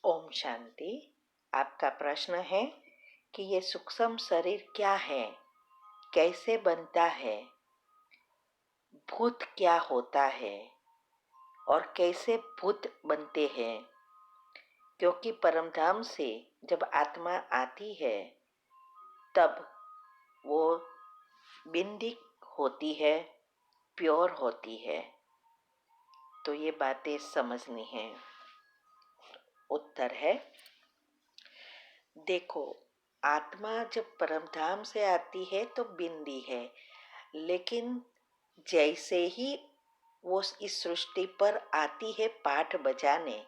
ओम शांति। आपका प्रश्न है कि ये सूक्ष्म शरीर क्या है, कैसे बनता है, भूत क्या होता है और कैसे भूत बनते हैं। क्योंकि परमधाम से जब आत्मा आती है तब वो बिंदिक होती है, प्योर होती है। तो ये बातें समझनी है। उत्तर है, देखो, आत्मा जब परमधाम से आती है तो बिंदी है, लेकिन जैसे ही वो इस सृष्टि पर आती है पाठ बजाने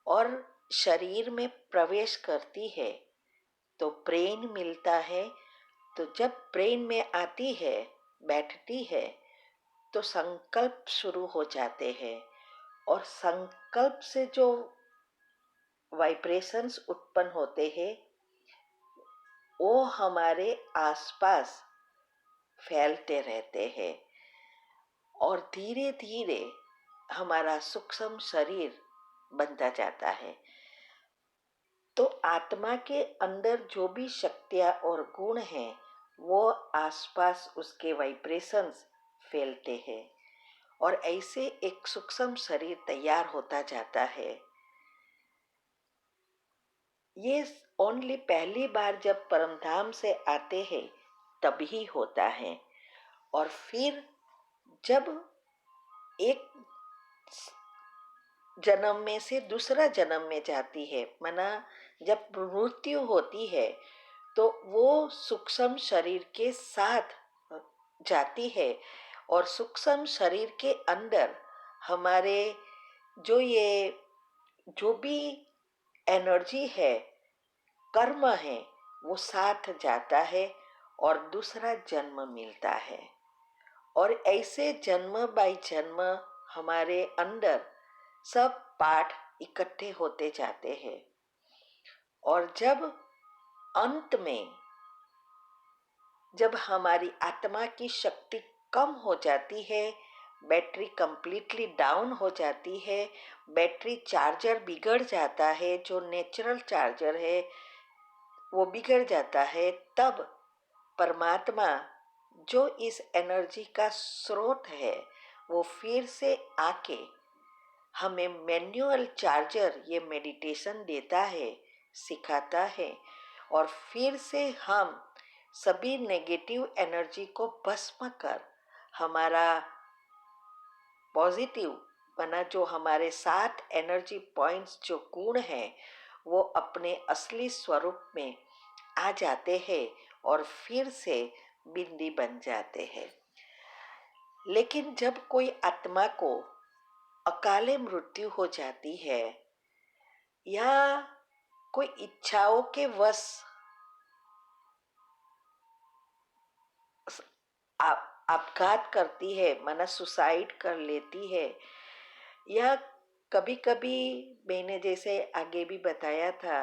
और शरीर में प्रवेश करती है तो ब्रेन मिलता है। तो जब ब्रेन में आती है, बैठती है, तो संकल्प शुरू हो जाते हैं और संकल्प से जो वाइब्रेशंस उत्पन्न होते हैं वो हमारे आसपास फैलते रहते हैं और धीरे धीरे हमारा सूक्ष्म शरीर बनता जाता है। तो आत्मा के अंदर जो भी शक्तियाँ और गुण हैं वो आसपास उसके वाइब्रेशंस फैलते हैं और ऐसे एक सूक्ष्म शरीर तैयार होता जाता है। ये ओनली पहली बार जब परमधाम से आते हैं तभी होता है और फिर जब एक जन्म में से दूसरा जन्म में जाती है, माना जब मृत्यु होती है तो वो सूक्ष्म शरीर के साथ जाती है और सूक्ष्म शरीर के अंदर हमारे जो भी एनर्जी है, कर्म है, वो साथ जाता है और दूसरा जन्म मिलता है। और ऐसे जन्म बाई जन्म हमारे अंदर सब पाठ इकट्ठे होते जाते हैं और जब अंत में जब हमारी आत्मा की शक्ति कम हो जाती है, बैटरी कंप्लीटली डाउन हो जाती है, बैटरी चार्जर बिगड़ जाता है, जो नेचुरल चार्जर है वो बिगड़ जाता है, तब परमात्मा जो इस एनर्जी का स्रोत है वो फिर से आके हमें मैन्युअल चार्जर ये मेडिटेशन देता है, सिखाता है और फिर से हम सभी नेगेटिव एनर्जी को भस्म कर हमारा पॉजिटिव बना, जो हमारे 7 एनर्जी पॉइंट्स जो गुण हैं वो अपने असली स्वरूप में आ जाते हैं और फिर से बिंदी बन जाते हैं। लेकिन जब कोई आत्मा को अकाले मृत्यु हो जाती है या कोई इच्छाओं के वश अपघात करती है, माना सुसाइड कर लेती है, या कभी कभी मैंने जैसे आगे भी बताया था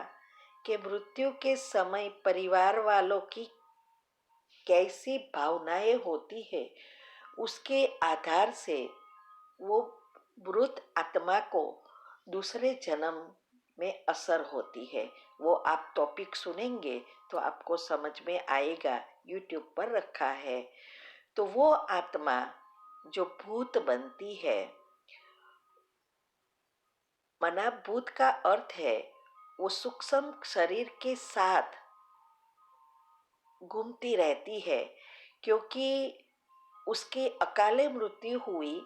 कि मृत्यु के समय परिवार वालों की कैसी भावनाएं होती है, उसके आधार से वो मृत आत्मा को दूसरे जन्म में असर होती है। वो आप टॉपिक सुनेंगे तो आपको समझ में आएगा, यूट्यूब पर रखा है। तो वो आत्मा जो भूत बनती है, मना भूत का अर्थ है वो सूक्ष्म शरीर के साथ घूमती रहती है, क्योंकि उसकी अकाले मृत्यु हुई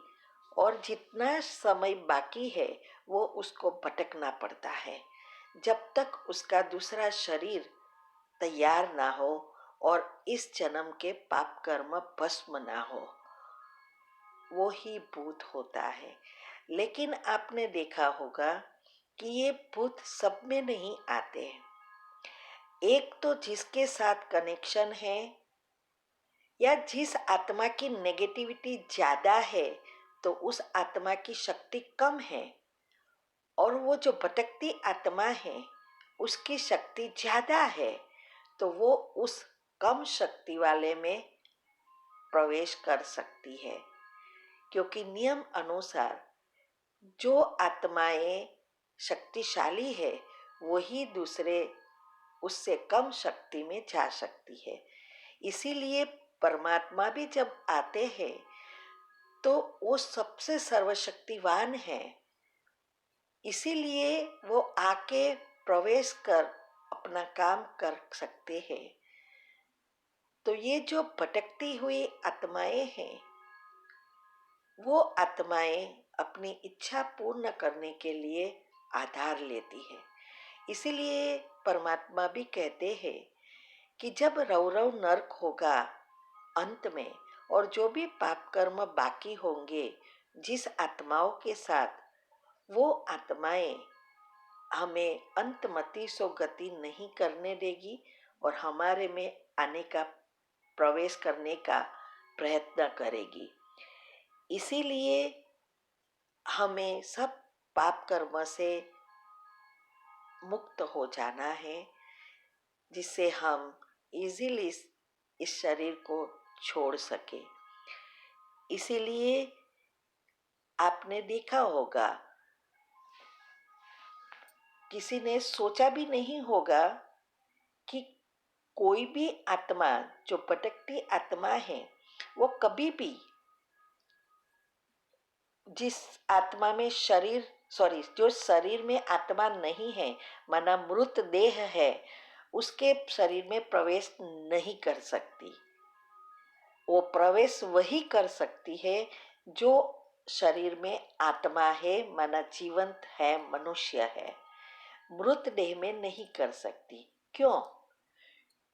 और जितना समय बाकी है वो उसको भटकना पड़ता है जब तक उसका दूसरा शरीर तैयार ना हो और इस जन्म के पाप कर्म भस्म ना हो। वो ही भूत होता है। लेकिन आपने देखा होगा कि ये भूत सब में नहीं आते। एक तो जिसके साथ कनेक्शन है या जिस आत्मा की नेगेटिविटी ज्यादा है तो उस आत्मा की शक्ति कम है, और वो जो भटकती आत्मा है उसकी शक्ति ज्यादा है, तो वो उस कम शक्ति वाले में प्रवेश कर सकती है। क्योंकि नियम अनुसार जो आत्माएं शक्तिशाली है वही दूसरे उससे कम शक्ति में जा सकती है। इसीलिए परमात्मा भी जब आते हैं तो वो सबसे सर्वशक्तिवान है, इसीलिए वो आके प्रवेश कर अपना काम कर सकते हैं। तो ये जो भटकती हुई आत्माएं हैं, वो आत्माएं अपनी इच्छा पूर्ण करने के लिए आधार लेती है। इसीलिए परमात्मा भी कहते हैं कि जब रौरव नरक होगा अंत में, और जो भी पाप कर्म बाकी होंगे जिस आत्माओं के साथ, वो आत्माएं हमें अंतमति सो गति नहीं करने देगी और हमारे में आने का, प्रवेश करने का प्रयत्न करेगी। इसीलिए हमें सब पाप कर्म से मुक्त हो जाना है, जिससे हम इजीली इस शरीर को छोड़ सके। इसीलिए आपने देखा होगा, किसी ने सोचा भी नहीं होगा कि कोई भी आत्मा जो भटकती आत्मा है, वो कभी भी जिस आत्मा में जो शरीर में आत्मा नहीं है, माना मृत देह है, उसके शरीर में प्रवेश नहीं कर सकती। वो प्रवेश वही कर सकती है जो शरीर में आत्मा है, माना जीवंत है, मनुष्य है। मृत देह में नहीं कर सकती। क्यों?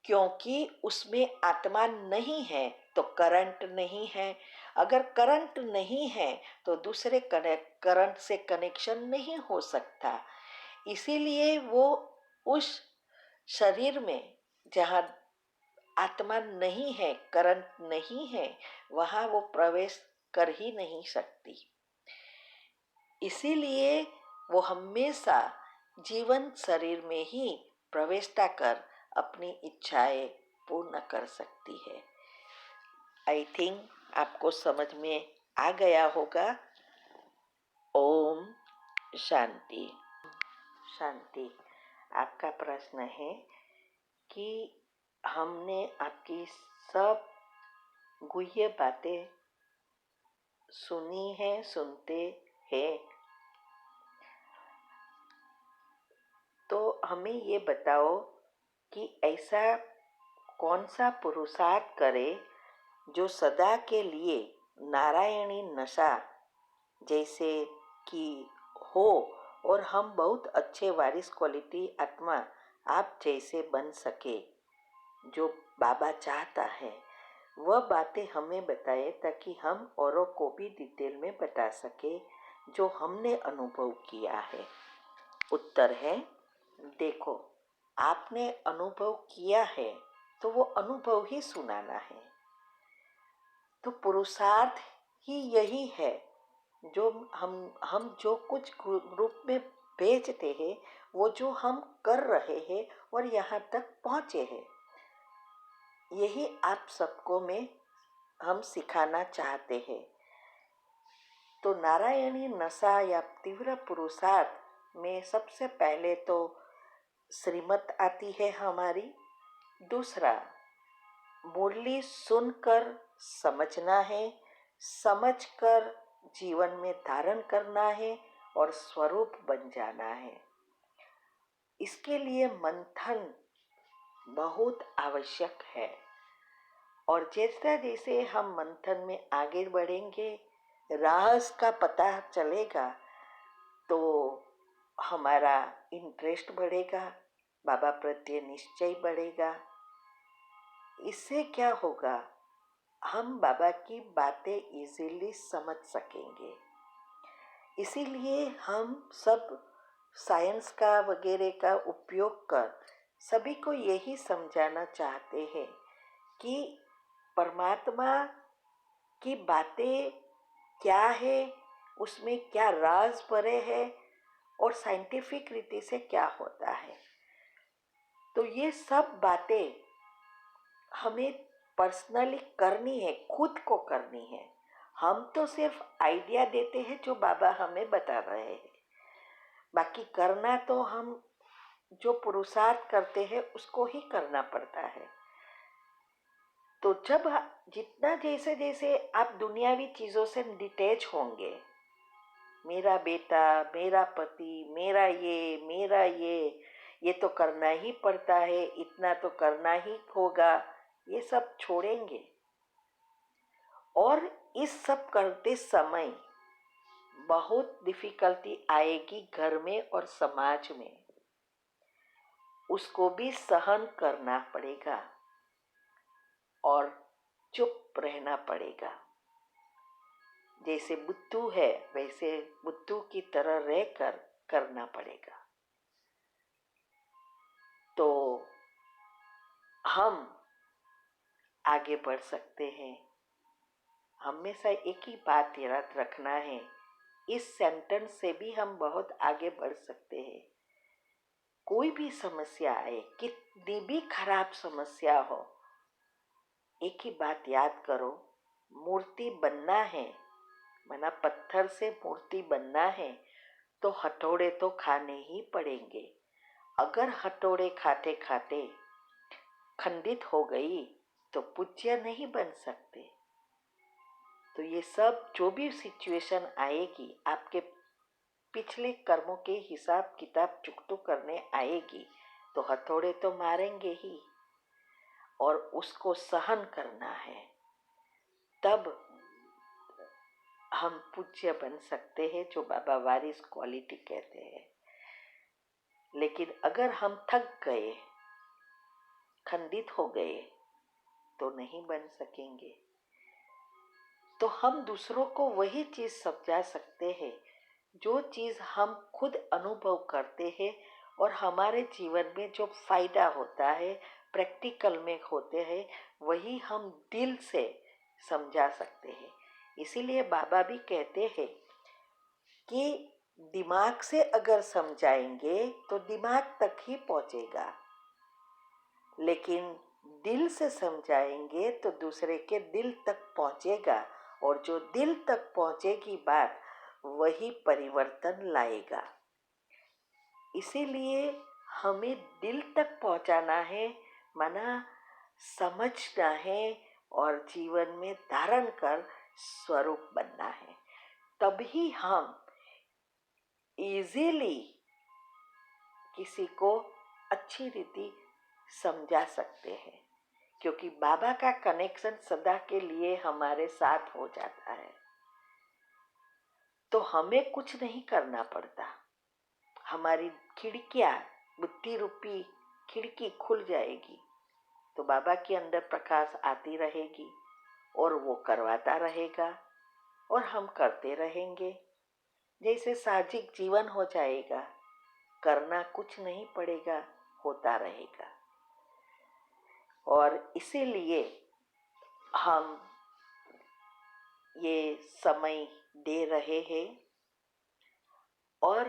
क्योंकि उसमें आत्मा नहीं है तो करंट नहीं है। अगर करंट नहीं है तो दूसरे करंट से कनेक्शन नहीं हो सकता। इसीलिए वो उस शरीर में जहाँ आत्मा नहीं है, करंट नहीं है, वहाँ वो प्रवेश कर ही नहीं सकती। इसीलिए वो हमेशा जीवंत शरीर में ही प्रवेशता कर अपनी इच्छाएं पूर्ण कर सकती है। आई थिंक आपको समझ में आ गया होगा। ओम शांति शांति। आपका प्रश्न है कि हमने आपकी सब गुह्य बातें सुनी है, सुनते हैं, तो हमें ये बताओ कि ऐसा कौन सा पुरुषार्थ करे जो सदा के लिए नारायणी नशा जैसे कि हो और हम बहुत अच्छे वारिस क्वालिटी आत्मा आप जैसे बन सके, जो बाबा चाहता है। वह बातें हमें बताए ताकि हम औरों को भी डिटेल में बता सके जो हमने अनुभव किया है। उत्तर है, देखो, आपने अनुभव किया है तो वो अनुभव ही सुनाना है। तो पुरुषार्थ ही यही है जो हम जो कुछ रूप में भेजते हैं, वो जो हम कर रहे हैं और यहाँ तक पहुँचे हैं, यही आप सबको में हम सिखाना चाहते हैं। तो नारायणी नशा या तीव्र पुरुषार्थ में सबसे पहले तो श्रीमत आती है हमारी। दूसरा, मुरली सुनकर समझना है, समझकर जीवन में धारण करना है और स्वरूप बन जाना है। इसके लिए मंथन बहुत आवश्यक है, और जैसे जैसे हम मंथन में आगे बढ़ेंगे, रहस्य का पता चलेगा, तो हमारा इंटरेस्ट बढ़ेगा, बाबा प्रत्ये निश्चय बढ़ेगा। इससे क्या होगा, हम बाबा की बातें इजीली समझ सकेंगे। इसीलिए हम सब साइंस का वगैरह का उपयोग कर सभी को यही समझाना चाहते हैं कि परमात्मा की बातें क्या है, उसमें क्या राज भरे हैं और साइंटिफिक रीति से क्या होता है। तो ये सब बातें हमें पर्सनली करनी है, खुद को करनी है। हम तो सिर्फ आइडिया देते हैं जो बाबा हमें बता रहे हैं, बाकी करना तो हम जो पुरुषार्थ करते हैं उसको ही करना पड़ता है। तो जब जितना जैसे जैसे आप दुनियावी चीज़ों से डिटैच होंगे, मेरा बेटा, मेरा पति, ये तो करना ही पड़ता है, इतना तो करना ही होगा, ये सब छोड़ेंगे। और इस सब करते समय बहुत डिफिकल्टी आएगी घर में और समाज में, उसको भी सहन करना पड़ेगा और चुप रहना पड़ेगा। जैसे बुद्धू है वैसे बुद्धू की तरह रहकर करना पड़ेगा। तो हम आगे बढ़ सकते हैं। हमेशा एक ही बात याद रखना है, इस सेंटेंस से भी हम बहुत आगे बढ़ सकते हैं। कोई भी समस्या आए, कितनी भी खराब समस्या हो, एक ही बात याद करो, मूर्ति बनना है, माना पत्थर से मूर्ति बनना है तो हथौड़े तो खाने ही पड़ेंगे। अगर हथौड़े खाते खाते खंडित हो गई तो पूज्य नहीं बन सकते। तो ये सब जो भी सिचुएशन आएगी, आपके पिछले कर्मों के हिसाब किताब चुकतो करने आएगी, तो हथौड़े तो मारेंगे ही और उसको सहन करना है। तब हम पूज्य बन सकते हैं, जो बाबा वारिस क्वालिटी कहते हैं। लेकिन अगर हम थक गए, खंडित हो गए, तो नहीं बन सकेंगे। तो हम दूसरों को वही चीज समझा सकते हैं जो चीज हम खुद अनुभव करते हैं और हमारे जीवन में जो फायदा होता है, प्रैक्टिकल में होते हैं, वही हम दिल से समझा सकते हैं। इसीलिए बाबा भी कहते हैं कि दिमाग से अगर समझाएंगे तो दिमाग तक ही पहुंचेगा, लेकिन दिल से समझाएंगे तो दूसरे के दिल तक पहुंचेगा, और जो दिल तक पहुंचेगी बात, वही परिवर्तन लाएगा। इसीलिए हमें दिल तक पहुंचाना है, माना समझना है और जीवन में धारण कर स्वरूप बनना है। तभी हम इजीली किसी को अच्छी रीति समझा सकते हैं, क्योंकि बाबा का कनेक्शन सदा के लिए हमारे साथ हो जाता है। तो हमें कुछ नहीं करना पड़ता, हमारी खिड़कियां, बुद्धि रूपी खिड़की खुल जाएगी, तो बाबा के अंदर प्रकाश आती रहेगी और वो करवाता रहेगा और हम करते रहेंगे। जैसे साहजिक जीवन हो जाएगा, करना कुछ नहीं पड़ेगा, होता रहेगा। और इसीलिए हम ये समय दे रहे हैं। और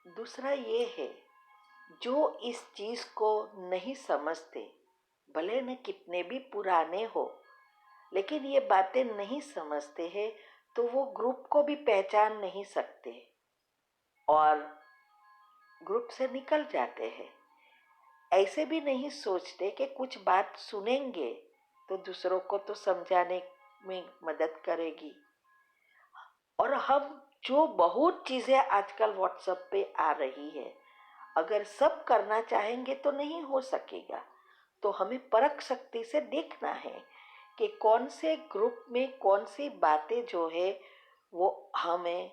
दूसरा ये है, जो इस चीज को नहीं समझते, भले न कितने भी पुराने हो, लेकिन ये बातें नहीं समझते हैं, तो वो ग्रुप को भी पहचान नहीं सकते और ग्रुप से निकल जाते हैं। ऐसे भी नहीं सोचते कि कुछ बात सुनेंगे तो दूसरों को तो समझाने में मदद करेगी। और हम जो बहुत चीजें आजकल व्हाट्सएप पे आ रही है, अगर सब करना चाहेंगे तो नहीं हो सकेगा। तो हमें परख शक्ति से देखना है कि कौन से ग्रुप में कौन सी बातें जो है वो हमें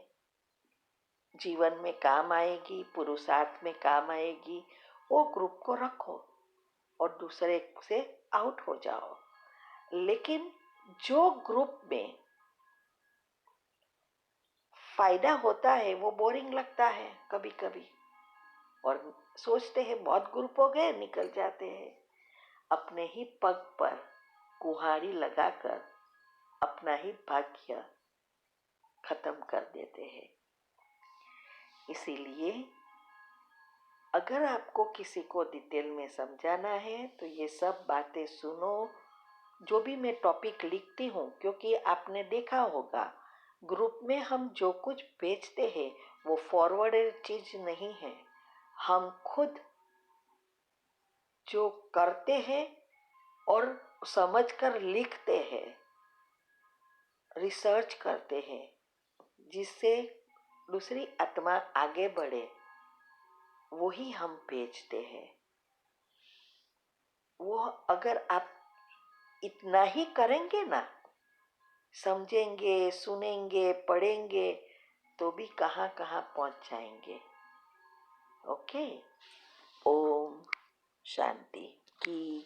जीवन में काम आएगी, पुरुषार्थ में काम आएगी, वो ग्रुप को रखो और दूसरे से आउट हो जाओ। लेकिन जो ग्रुप में फायदा होता है वो बोरिंग लगता है कभी कभी, और सोचते हैं बहुत ग्रुप हो गए, निकल जाते हैं। अपने ही पग पर कुल्हाड़ी लगाकर अपना ही भाग्य खत्म कर देते हैं। इसीलिए अगर आपको किसी को डिटेल में समझाना है तो ये सब बातें सुनो। जो भी मैं टॉपिक लिखती हूँ, क्योंकि आपने देखा होगा ग्रुप में हम जो कुछ भेजते हैं वो फॉरवर्डेड चीज नहीं है, हम खुद जो करते हैं और समझकर लिखते हैं, रिसर्च करते हैं, जिससे दूसरी आत्मा आगे बढ़े, वही हम भेजते हैं। वो अगर आप इतना ही करेंगे ना, समझेंगे, सुनेंगे, पढ़ेंगे, तो भी कहाँ कहाँ पहुंच जाएंगे। ओके। ओम शांति। कि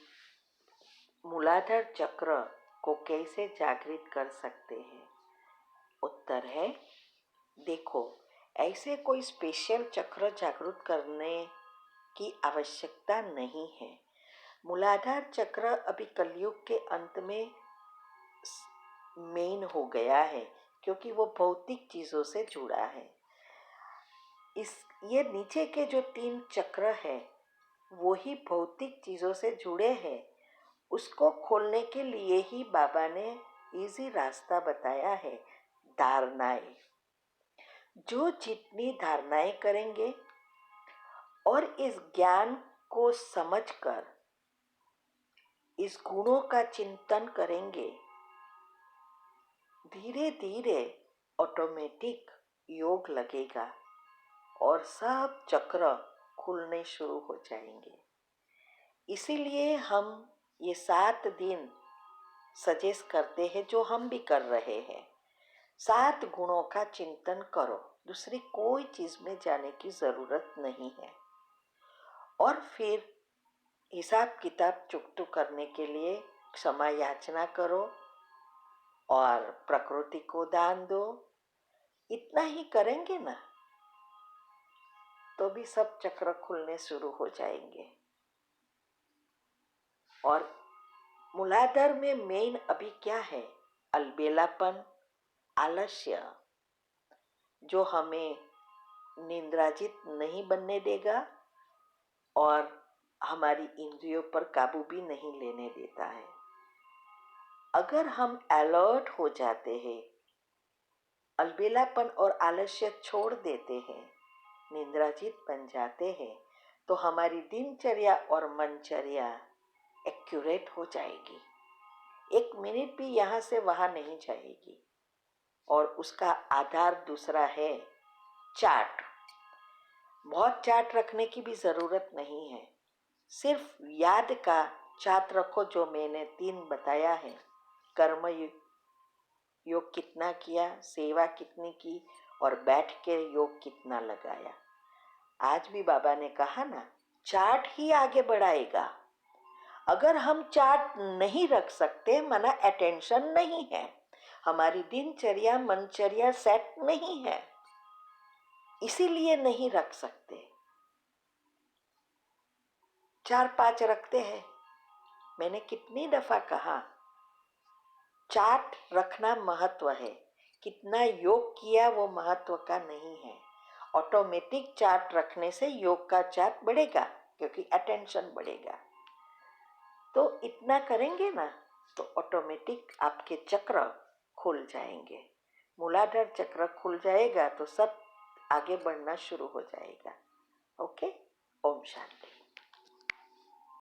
मूलाधार चक्र को कैसे जागृत कर सकते हैं? उत्तर है, देखो, ऐसे कोई स्पेशल चक्र जागृत करने की आवश्यकता नहीं है। मूलाधार चक्र अभी कलयुग के अंत में मेन हो गया है, क्योंकि वो भौतिक चीजों से जुड़ा है। ये नीचे के जो 3 चक्र है वो ही भौतिक चीजों से जुड़े हैं। उसको खोलने के लिए ही बाबा ने इजी रास्ता बताया है, धारणाएं। जो जितनी धारणाएं करेंगे और इस ज्ञान को समझकर इस गुणों का चिंतन करेंगे, धीरे धीरे ऑटोमेटिक योग लगेगा और सब चक्र खुलने शुरू हो जाएंगे। इसीलिए हम ये 7 दिन सजेस्ट करते हैं, जो हम भी कर रहे हैं। 7 गुणों का चिंतन करो, दूसरी कोई चीज में जाने की जरूरत नहीं है। और फिर हिसाब किताब चुकतू करने के लिए क्षमा याचना करो और प्रकृति को दान दो। इतना ही करेंगे ना, तो भी सब चक्र खुलने शुरू हो जाएंगे। और मूलाधार में मेन अभी क्या है? अलबेलापन, आलस्य, जो हमें निंद्राजित नहीं बनने देगा और हमारी इंद्रियों पर काबू भी नहीं लेने देता है। अगर हम अलर्ट हो जाते हैं, अलबेलापन और आलस्य छोड़ देते हैं, निंद्राजित बन जाते हैं, तो हमारी दिनचर्या और मनचर्या एक्यूरेट हो जाएगी। 1 मिनट भी यहाँ से वहाँ नहीं जाएगी। और उसका आधार दूसरा है चार्ट। बहुत चार्ट रखने की भी जरूरत नहीं है, सिर्फ याद का चार्ट रखो, जो मैंने 3 बताया है। कर्म योग कितना किया, सेवा कितनी की, और बैठ के योग कितना लगाया। आज भी बाबा ने कहा ना, चार्ट ही आगे बढ़ाएगा। अगर हम चार्ट नहीं रख सकते, माना अटेंशन नहीं है, हमारी दिनचर्या मनचर्या सेट नहीं है, इसीलिए नहीं रख सकते। 4-5 रखते हैं। मैंने कितनी दफा कहा, चार्ट रखना महत्व है, कितना योग किया वो महत्व का नहीं है। ऑटोमेटिक चार्ट रखने से योग का चार्ट बढ़ेगा, क्योंकि अटेंशन बढ़ेगा। तो इतना करेंगे ना, तो ऑटोमेटिक आपके चक्र खुल जाएंगे। मूलाधार चक्र खुल जाएगा तो सब आगे बढ़ना शुरू हो जाएगा। ओके। ओम शांति।